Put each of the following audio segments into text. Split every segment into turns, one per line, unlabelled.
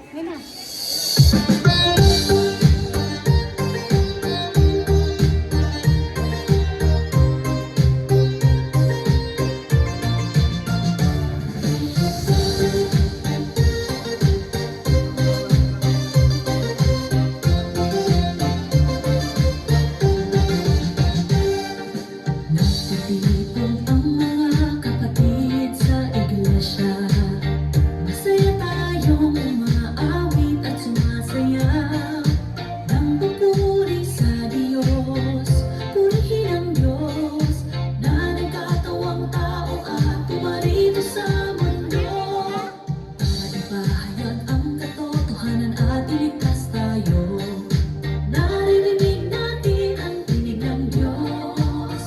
Yan na.
Nagtitipon ang mga kapatid sa iglesia. Masaya tayong umaawit at sumasayaw. Nang papuri sa Diyos, purihin ang Diyos na nagkatawang tao at pumarito sa mundo. Para ipahayag ang katotohanan at iligtas tayo. Naririnig natin ang tinig ng Diyos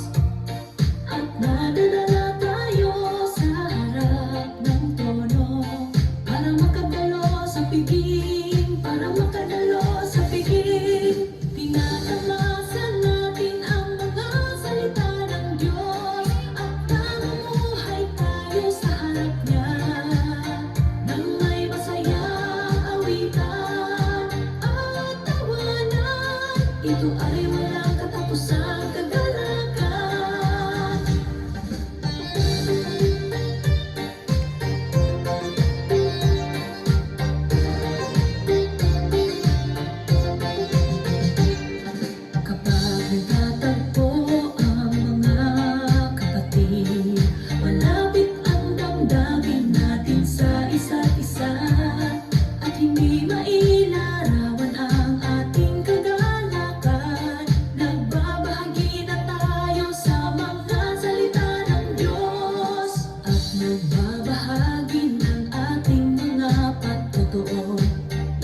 at nadadala tayo sa harap ng trono para makadalo sa piging, para makadalo sa piging. Tinatamasan natin ang mga salita ng Diyos at namumuhay tayo sa harap niya nang may masayang awitan at tawanan. Ito ay walang katapusang kagalakan. Kapag nagtatagpo ang mga kapatid, malapit ang damdamin natin sa isa't isa at hindi mailarawan ang ating kagalakan. Nagbabahagi na tayo sa mga salita ng Diyos at nagbabahagi ng ating mga pagtotoo.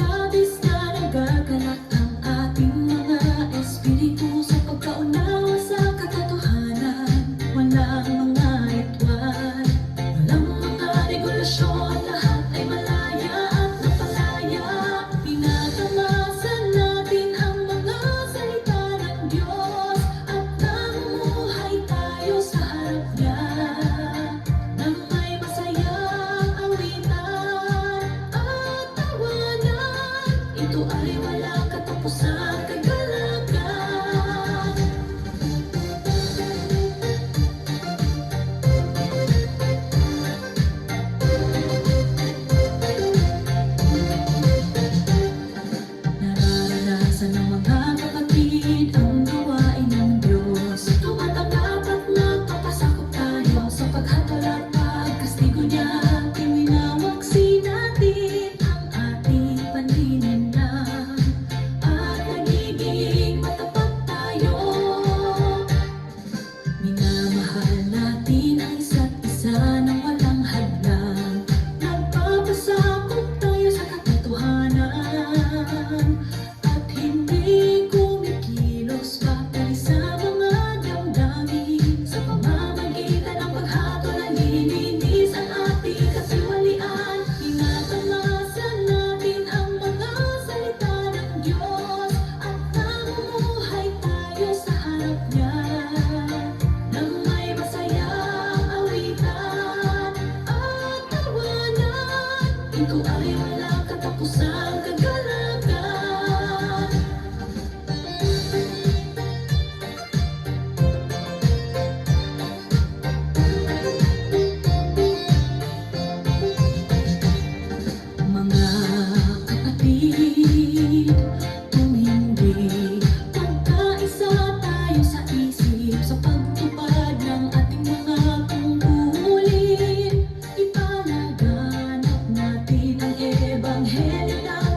Labis na nagagalat ang ating mga espiritu sa pagkaunawa sa katotohanan. Walang mga ritual, walang mga regulasyon, lahat ay malaya at napalaya. Tinatamasan natin ang mga salita ng Diyos at namumuhay tayo sa harap niya nang may masayang awitan at tawanan. Ito ay walang katapusang kagalakan. Nararanasan ng mga kapatid ang gawain ng Diyos. Tumatanggap at nagpapasakop tayo sa paghatol at pagkastigo niya. Iwinawagsi natin ang ating panlilinlang at nagiging matapat tayo. Minamahal natin ang isa't isa nang walang hadlang. Nagpapasakop tayo sa katotohanan at hindi kumikilos batay sa mga damdamin. Sa pamamagitan ng paghatol, nalilinis ang ating katiwalian. Tinatamasan natin ang mga salita ng Diyos at namumuhay tayo sa harap niya nang may masayang awitan at tawanan. Ito ay walang katapusang kagalakan. Mga kapatid, kung hindi pagkaisa tayo sa isip sa pagtupad ng ating mga tungkulin, ipalaganap natin ang ebanghelyo ng